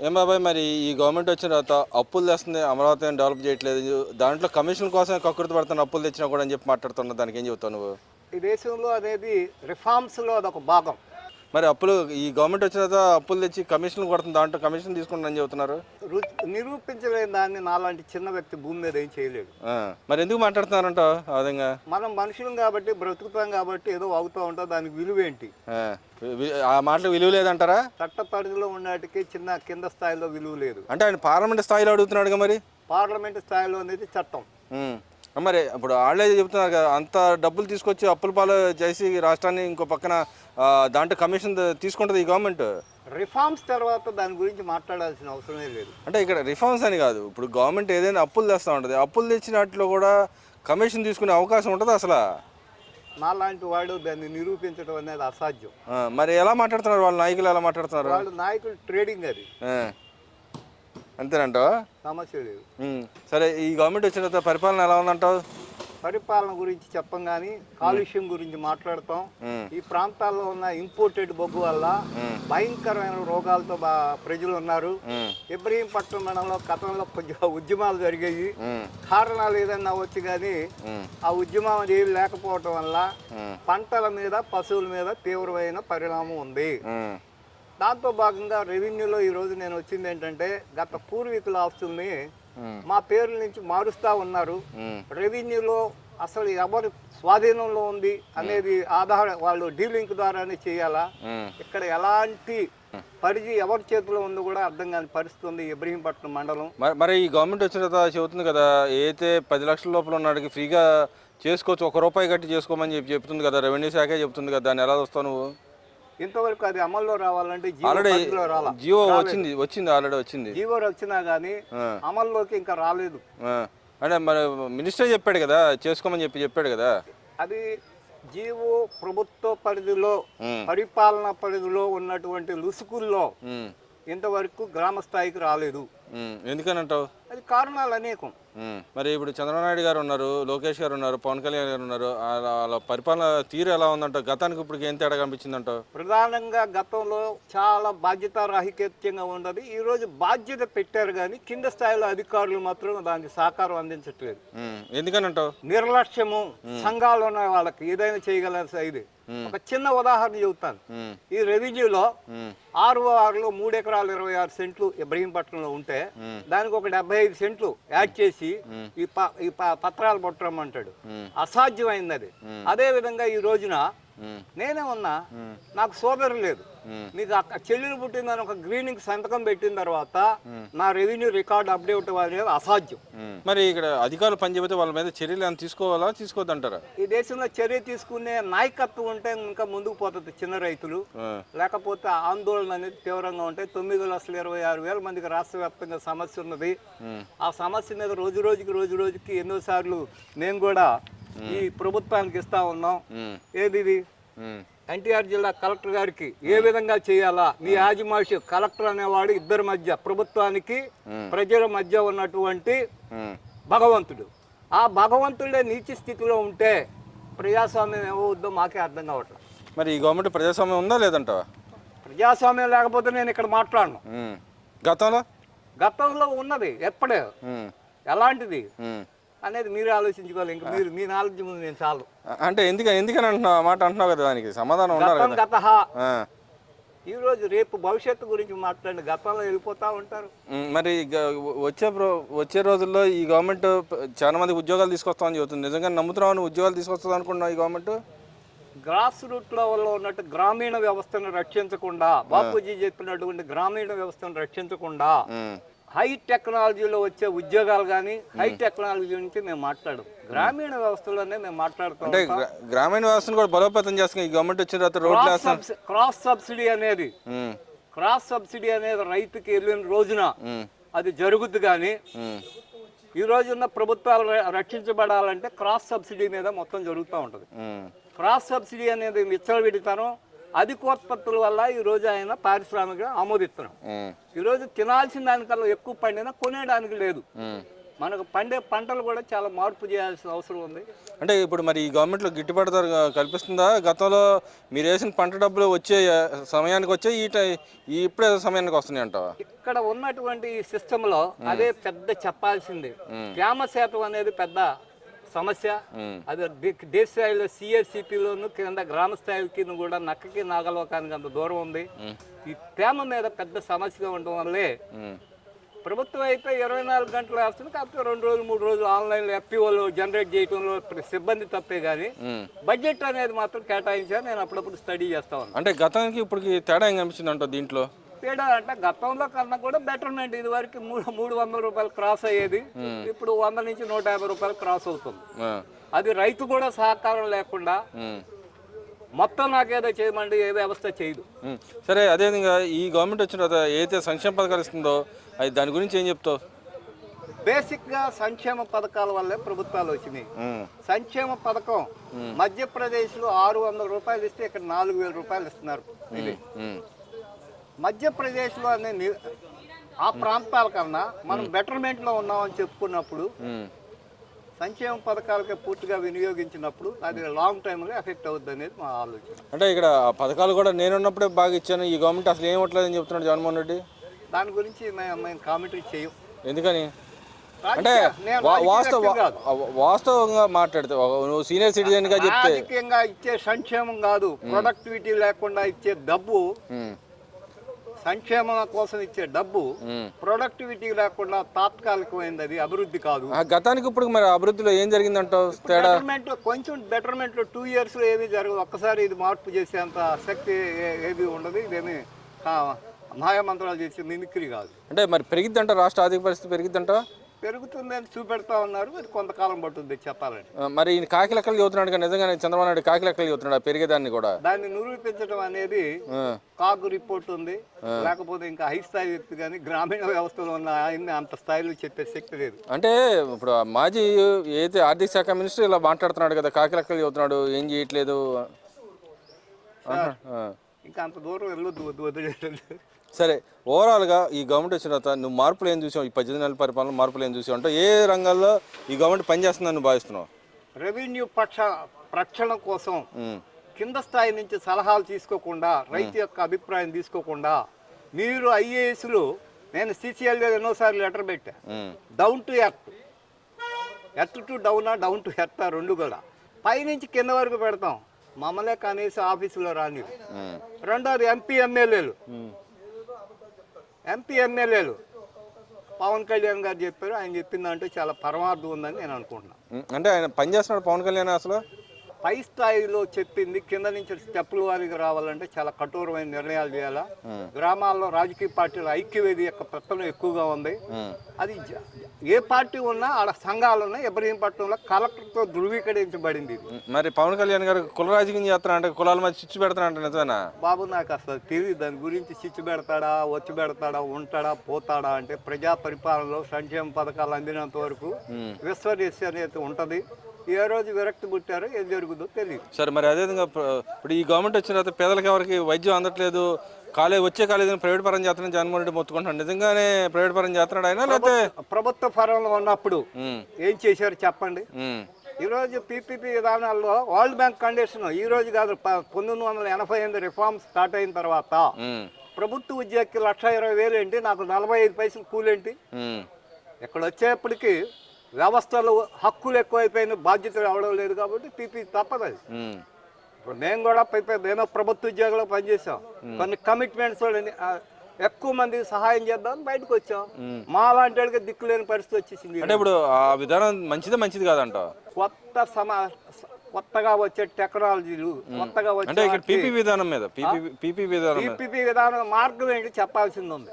ఏం బాబాయ్, మరి ఈ గవర్నమెంట్ వచ్చిన తర్వాత అప్పులు తెస్తుంది, అమరావతిని డెవలప్ చేయట్లేదు, దాంట్లో కమిషన్ కోసం కకృతి పడుతున్న అప్పులు తెచ్చినా కూడా అని చెప్పి మాట్లాడుతున్నా, దానికి ఏం చెబుతావు నువ్వు? ఈ దేశంలో అనేది రిఫార్మ్స్లో అదొక భాగం. మరి అప్పులు ఈ గవర్నమెంట్ వచ్చిన తర్వాత అప్పులు తెచ్చి కమిషన్లు కొడుతుంది, దాంట్లో కమిషన్ తీసుకుంటుందని చెబుతున్నారు. నిరూపించలేని దాన్ని నాలాంటి చిన్న వ్యక్తి భూమి మీద ఏం చేయలేడు. మరి ఎందుకు మాట్లాడుతున్నారంట ఆ విధంగా? మనం మనుషులం కాబట్టి, బ్రతుకుతాం కాబట్టి ఏదో అవుతూ ఉంటాం, దానికి విలువేంటి? ఆ మాటలు విలువ లేదంటారా? చట్ట పరిధిలో ఉన్నటికి కింద స్థాయిలో విలువ లేదు. అంటే ఆయన పార్లమెంట్ స్థాయిలో అడుగుతున్నాడుగా. మరి పార్లమెంట్ స్థాయిలో అనేది చట్టం. మరి ఇప్పుడు వాళ్ళే చెబుతున్నారు కదా, అంత డబ్బులు తీసుకొచ్చి అప్పుల పాలు చేసి రాష్ట్రాన్ని ఇంకో పక్కన దాంట్లో కమిషన్ తీసుకుంటుంది ఈ గవర్నమెంట్. రిఫార్మ్స్ తర్వాత దాని గురించి మాట్లాడాల్సిన అవసరమే లేదు. అంటే ఇక్కడ రిఫార్మ్స్ అని కాదు, ఇప్పుడు గవర్నమెంట్ ఏదైనా అప్పులు తెస్తూ ఉంటుంది, అప్పులు తెచ్చినట్లు కూడా కమిషన్ తీసుకునే అవకాశం ఉంటుంది అసలు. నాలాంటి వాడు దాన్ని నిరూపించడం అనేది అసాధ్యం. మరి ఎలా మాట్లాడుతున్నారు వాళ్ళ నాయకులు, ఎలా మాట్లాడుతున్నారు? వాళ్ళ నాయకులు ట్రేడింగ్ అది అంతేనంటావా? సమస్య లేదు. సరే, ఈ గవర్నమెంట్ వచ్చిన తర్వాత పరిపాలన ఎలా ఉందంటావు? పరిపాలన గురించి చెప్పం కానీ కాలుష్యం గురించి మాట్లాడతాం. ఈ ప్రాంతాల్లో ఉన్న ఇంపోర్టెడ్ బొగ్గు వల్ల భయంకరమైన రోగాలతో ప్రజలు ఉన్నారు. ఇబ్రహీంపట్నం మండలంలో గతంలో కొంచెం ఉద్యమాలు జరిగాయి. కారణాలు ఏదన్నా వచ్చి కానీ ఆ ఉద్యమం ఏమి లేకపోవటం వల్ల పంటల మీద, పశువుల మీద తీవ్రమైన పరిణామం ఉంది. దాంతో భాగంగా రెవెన్యూలో ఈరోజు నేను వచ్చింది ఏంటంటే, గత పూర్వీకుల ఆస్తుల్ని మా పేర్ల నుంచి మారుస్తూ ఉన్నారు. రెవెన్యూలో అసలు ఎవరి స్వాధీనంలో ఉంది అనేది వాళ్ళు డీలింక్ ద్వారానే చేయాలా. ఇక్కడ ఎలాంటి పరిధి ఎవరి చేతిలో ఉందో కూడా అర్థం కాని పరిస్థితి ఉంది ఇబ్రహీంపట్నం మండలం. మరి ఈ గవర్నమెంట్ వచ్చిన తర్వాత చెబుతుంది కదా, ఏదైతే 10 లక్షల లోపల ఉన్నాడికి ఫ్రీగా చేసుకోవచ్చు, ₹1 కట్టి చేసుకోమని చెప్తుంది కదా, రెవెన్యూ శాఖే చెప్తుంది కదా, దాన్ని ఎలా వస్తావు నువ్వు? ఇంతవరకు అది అమల్లో రావాలంటే జియో వచ్చింది, ఆల్రెడీ వచ్చింది. జియో వచ్చినా గానీ అమల్లోకి ఇంకా రాలేదు. అంటే మరి మినిస్టర్ చెప్పాడు కదా చేసుకోమని చెప్పాడు కదా. అది జియో ప్రభుత్వ పరిధిలో, పరిపాలన పరిధిలో ఉన్నటువంటి లుసుకుల్లో ఇంతవరకు గ్రామ స్థాయికి రాలేదు. ఎందుకని అంటావు? అది కారణాలు అనేకం. మరి ఇప్పుడు చంద్రబాబు నాయుడు గారు ఉన్నారు, లోకేష్ గారు ఉన్నారు, పవన్ కళ్యాణ్ గారు ఉన్నారు, వాళ్ళ పరిపాలన తీరు ఎలా ఉందంటావు? గతానికి ఇప్పుడు ఏం తేడా కనిపించిందంటావు? ప్రధానంగా గతంలో చాలా బాధ్యత రాహిత్యంగా ఉండదు. ఈ రోజు బాధ్యత పెట్టారు కానీ కింద స్థాయిలో అధికారులు మాత్రం దానికి సహకారం అందించట్లేదు. ఎందుకని అంటావు? నిర్లక్ష్యము. సంఘాలు ఉన్న వాళ్ళకి ఏదైనా చేయగలరు. ఇది ఒక చిన్న ఉదాహరణ చెబుతాను. ఈ రెవెన్యూలో 6/6లో 3 ఎకరాలు 26 సెంట్లు ఇబ్రహీంపట్నంలో ఉంటే దానికి ఒక 75 సెంట్లు యాడ్ చేసి ఈ పత్రాలు పట్టరమ్మంటాడు. అసాధ్యమైంది అది. అదే విధంగా ఈ రోజున నేనే ఉన్నా, నాకు సోదరు లేదు, నీకు చెల్లెలు పుట్టిందని ఒక గ్రీనింగ్ సంతకం పెట్టిన తర్వాత నా రెవెన్యూ రికార్డు అప్డేట్ అనేది అసాధ్యం. మరి ఇక్కడ అధికారులు పనిచేస్తే వాళ్ళ మీద చర్యలు ఏమైనా తీసుకోవాలా, తీసుకోవద్దంటారా? ఈ దేశంలో చర్య తీసుకునే నాయకత్వం ఉంటే ఇంకా ముందుకు పోతుంది చిన్న రైతులు. లేకపోతే ఆందోళన అనేది తీవ్రంగా ఉంటాయి. 9,26,000 మందికి రాష్ట్ర వ్యాప్తంగా సమస్య ఉన్నది. ఆ సమస్య మీద రోజు రోజుకి ఎన్నోసార్లు మేము కూడా ఈ ప్రభుత్వానికి ఇస్తా ఉన్నాం. ఏది ఎన్టీఆర్ జిల్లా కలెక్టర్ గారికి ఏ విధంగా చేయాలా, మీ యాజమాన్య కలెక్టర్ అనేవాడు ఇద్దరి మధ్య, ప్రభుత్వానికి ప్రజల మధ్య ఉన్నటువంటి భగవంతుడు. ఆ భగవంతుడే నీచ స్థితిలో ఉంటే ప్రజాస్వామ్యం ఏమవుద్దో మాకే అర్థం కావట్లేదు. మరి ఈ గవర్నమెంట్ ప్రజాస్వామ్యం ఉందా లేదంటావా? ప్రజాస్వామ్యం లేకపోతే నేను ఇక్కడ మాట్లాడను. గతంలో ఉన్నది ఎప్పుడే ఎలాంటిది అనేది మీరే ఆలోచించుకోవాలి. ఇంకా మీరు మీ నాలెడ్జ్ ముందు నేను చాలు. అంటే ఎందుకని అంటున్నావు మాట అంటున్నావు కదా, దానికి సమాధానం ఉండాలి. ఈ రోజు రేపు భవిష్యత్తు గురించి మాట్లాడి గతంలో వెళ్ళిపోతా ఉంటారు. మరి వచ్చే రోజుల్లో ఈ గవర్నమెంట్ చాలా మంది ఉద్యోగాలు తీసుకొస్తామని చెబుతుంది. నిజంగా నమ్ముతున్నావు? ఉద్యోగాలు తీసుకొస్తుంది అనుకుంటున్నావు ఈ గవర్నమెంట్? గ్రాస్ రూట్ లెవెల్లో ఉన్నట్టు గ్రామీణ వ్యవస్థను రక్షించకుండా, బాపూజీ చెప్పినటువంటి గ్రామీణ వ్యవస్థను రక్షించకుండా హై టెక్నాలజీలో వచ్చే ఉద్యోగాలు కానీ, హై టెక్నాలజీ నుంచి మేము మాట్లాడు, గ్రామీణ వ్యవస్థలోనే మేము మాట్లాడుతాం. అంటే గ్రామీణ వ్యవస్థను కూడా బలోపేతం చేస్తాం ఈ గవర్నమెంట్ వచ్చిన తర్వాత. క్రాస్ సబ్సిడీ అనేది రైతుకి వెళ్ళిన రోజున అది జరుగుద్ది. కానీ ఈ రోజున్న ప్రభుత్వాలు రక్షించబడాలంటే క్రాస్ సబ్సిడీ మీద మొత్తం జరుగుతూ ఉంటుంది. క్రాస్ సబ్సిడీ అనేది విచ్చలవిడితనం, అధికోత్పత్తుల వల్ల ఈ రోజు ఆయన పారిశ్రామిక ఆమోదిస్తున్నాం. ఈ రోజు తినాల్సిన దానికల్లా ఎక్కువ పండినా కొనేయడానికి లేదు. మనకు పండే పంటలు కూడా చాలా మార్పు చేయాల్సిన అవసరం ఉంది. అంటే ఇప్పుడు మరి ఈ గవర్నమెంట్లో గిట్టుబాటు ధర కల్పిస్తుందా? గతంలో మీరు వేసిన పంట డబ్బులు వచ్చే సమయానికి వచ్చే ఇప్పుడే సమయానికి వస్తున్నాయి అంటావా? ఇక్కడ ఉన్నటువంటి ఈ సిస్టంలో అదే పెద్ద చెప్పాల్సింది. గ్రామ శాతం అనేది పెద్ద సమస్య. అది దేశ స్థాయిలో సిఆర్సిపిలోను కింద గ్రామ స్థాయికి కూడా నక్కకి నాగలోకానికి అంత దూరం ఉంది. ఈ తేమ మీద పెద్ద సమస్యగా ఉండడం వల్లే ప్రభుత్వం అయితే 24 గంటలు వేస్తుంది. కాకపోతే 2 రోజులు 3 రోజులు ఆన్లైన్లో ఎఫ్పిఓలు జనరేట్ చేయడంలో సిబ్బంది తప్పే కానీ బడ్జెట్ అనేది మాత్రం కేటాయించాను. నేను అప్పుడప్పుడు స్టడీ చేస్తా ఉన్నాను. అంటే గతానికి ఇప్పటికి తేడా ఏం కనిపిస్తుంది అంట దీంట్లో? తేడా అంటే గతంలో కన్నా కూడా బెటర్మెంట్. ఇది వరకు 300 రూపాయలు క్రాస్ అయ్యేది, ఇప్పుడు 100 నుంచి 150 రూపాయలు క్రాస్ అవుతుంది. అది రైతు కూడా సహకారం లేకుండా మొత్తం నాకేదో చేయమండి ఏ వ్యవస్థ చేయదు. సరే, అదేవిధంగా ఈ గవర్నమెంట్ వచ్చిన తర్వాత ఏదైతే సంక్షేమ పథకాలు ఇస్తుందో అది దాని గురించి ఏం చెప్తావు? బేసిక్గా సంక్షేమ పథకాల వల్లే ప్రభుత్వాలు వచ్చినాయి. సంక్షేమ పథకం మధ్యప్రదేశ్లో 600 రూపాయలు ఇస్తే ఇక్కడ 4000 రూపాయలు ఇస్తున్నారు. ఇది మధ్యప్రదేశ్లో అనే ఆ ప్రాంతాల కన్నా మనం బెటర్మెంట్లో ఉన్నామని చెప్పుకున్నప్పుడు సంక్షేమ పథకాలకే పూర్తిగా వినియోగించినప్పుడు అది లాంగ్ టైమ్లో ఎఫెక్ట్ అవుద్ది అనేది మా ఆలోచన. అంటే ఇక్కడ ఆ పథకాలు కూడా నేనున్నప్పుడే బాగా ఇచ్చాను, ఈ గవర్నమెంట్ అసలు ఏం ఇవ్వట్లేదని చెప్తున్నాడు జగన్మోహన్ రెడ్డి. దాని గురించి మేము కామెంటరీ చేయం. ఎందుకని అంటే వాస్తవంగా మాట్లాడితే నువ్వు సీనియర్ సిటిజన్ గా చెప్తే రాజకీయంగా ఇచ్చే సంక్షేమం కాదు, ప్రొడక్టివిటీ లేకుండా ఇచ్చే డబ్బు, సంక్షేమం కోసం ఇచ్చే డబ్బు ప్రొడక్టివిటీ లేకుండా తాత్కాలికమైంది, అది అభివృద్ధి కాదు. గతానికి ఇప్పుడు మరి అభివృద్ధిలో ఏం జరిగిందంటావు? బెటర్మెంట్ కొంచెం బెటర్మెంట్ 2 years లో ఏమీ జరగదు. ఒక్కసారి ఇది మార్పు చేసేంత శక్తి ఏది ఉండదు. ఇదేమి మాయామంత్రాలు చేసే మిమిక్రీ కాదు. అంటే మరి పెరిగిద్దంట, రాష్ట్ర ఆర్థిక పరిస్థితి పెరిగిద్దంట? పెరుగుతుందని చూపెడతా ఉన్నారు, మరి కొంతకాలం పట్టుద్ది చెప్పాలంటే. మరి ఈయన కాకి లెక్కలు చదువుతున్నాడు, నిజంగానే చంద్రబాబు నాయుడు కాకి లెక్కలు చదువుతున్నాడు పెరిగేదాన్ని కూడా? దాన్ని నిరూపించడం అనేది కాగు రిపోర్ట్ ఉంది, లేకపోతే ఇంకా హై స్థాయి వ్యక్తి కానీ గ్రామీణ వ్యవస్థలో ఉన్న ఆయన్ని అంత స్థాయిలో చెప్పే శక్తి లేదు. అంటే ఇప్పుడు మాజీ ఏదైతే ఆర్థిక శాఖ మినిస్టర్ ఇలా మాట్లాడుతున్నాడు కదా, కాకి లెక్కలు చదువుతున్నాడు, ఏం చేయట్లేదు. ఇంకా అంత దూరం వెళ్ళొద్దు, వదిలేదు. సరే, ఓవరాల్గా ఈ గవర్నమెంట్ వచ్చిన తర్వాత నువ్వు మార్పులు ఏం చూసావు? ఈ 18 నెలల పరిపాలన మార్పులు ఏం చూసావు? అంటే ఏ రంగాల్లో ఈ గవర్నమెంట్ పనిచేస్తుందని నువ్వు భావిస్తున్నావు? రెవెన్యూ రక్షణ కోసం కింద స్థాయి నుంచి సలహాలు తీసుకోకుండా, రైతు యొక్క అభిప్రాయం తీసుకోకుండా, మీరు ఐఏఎస్లు, నేను సిసిఎల్గా ఎన్నోసార్లు లెటర్ పెట్టా, డౌన్ టు ఎర్త్ టు డౌనా, డౌన్ టు ఎర్త్ రెండు కూడా పైనుంచి కింద వరకు పెడతాం. మమ్మల్నే కనీసం ఆఫీసులో రాని. రెండోది ఎంపీ ఎమ్మెల్యేలు పవన్ కళ్యాణ్ గారు చెప్పారు, ఆయన చెప్పిందంటే చాలా పరమార్థం ఉందని నేను అనుకుంటున్నాను. అంటే ఆయన పనిచేస్తున్నాడు పవన్ కళ్యాణ్ అసలు పై స్థాయిలో చెప్పింది కింద నుంచి స్టెప్పుల వారికి రావాలంటే చాలా కఠోరమైన నిర్ణయాలు చేయాలా. గ్రామాల్లో రాజకీయ పార్టీల ఐక్యవేది యొక్క పెత్తనం ఎక్కువగా ఉంది. అది ఏ పార్టీ ఉన్నా ఆడ సంఘాలు ఉన్నాయి. ఇబ్రహీంపట్నంలో కలెక్టర్తో ధృవీకరించబడింది. మరి పవన్ కళ్యాణ్ గారు కుల రాజకీయం చేస్తారంటే కులాల మధ్య చిచ్చు పెడతానంటే నిజమేనా? బాబు నాకు అసలు తెలియదు దాని గురించి. చిచ్చు పెడతాడా, వచ్చి పెడతాడా, ఉంటాడా, పోతాడా అంటే ప్రజా పరిపాలనలో సంక్షేమ పథకాలు అందినంత వరకు విశ్వసనీయత ఉంటుంది. ఏ రోజు విరక్తి పుట్టారో ఏం జరుగుతుందో తెలియదు. సరే, మరి అదేవిధంగా ఇప్పుడు ఈ గవర్నమెంట్ వచ్చిన తర్వాత పేదలకు ఎవరికి వైద్యం అందట్లేదు, వచ్చే కాలేజీని ప్రైవేట్ పరం చేస్తానని జగన్మోహన్ రెడ్డి మొత్తుకుంటున్నాడు. నిజంగానే ప్రైవేట్ పరం చేస్తున్నాడు ఆయన, లేకపోతే ప్రభుత్వ పరంలో ఉన్నప్పుడు ఏం చేశారు చెప్పండి? ఈరోజు పీపీపీ విధానాల్లో వరల్డ్ బ్యాంక్ కండిషన్ ఈ రోజు కాదు, 1988 రిఫార్మ్స్ స్టార్ట్ అయిన తర్వాత ప్రభుత్వ ఉద్యోగికి 1,20,000 ఏంటి, నాకు 45 పైసలు కూలేంటి. ఇక్కడ వచ్చేప్పటికి వ్యవస్థలో హక్కులు ఎక్కువైపోయిన, బాధ్యతలు అవడం లేదు కాబట్టి పీపీ తప్పదు. ఇప్పుడు మేము కూడా ఏదో ప్రభుత్వ ఉద్యోగంలో పనిచేసాం, కొన్ని కమిట్మెంట్స్ ఎక్కువ మందికి సహాయం చేద్దామని బయటకు వచ్చాం. మా లాంటి వాళ్ళకి దిక్కు లేని పరిస్థితి వచ్చేసింది. అంటే ఇప్పుడు ఆ విధానం మంచిది కాదంట. కొత్తగా వచ్చే టెక్నాలజీలు, కొత్తగా వచ్చే పీపీ విధానం మార్గం ఏంటి చెప్పాల్సింది ఉంది.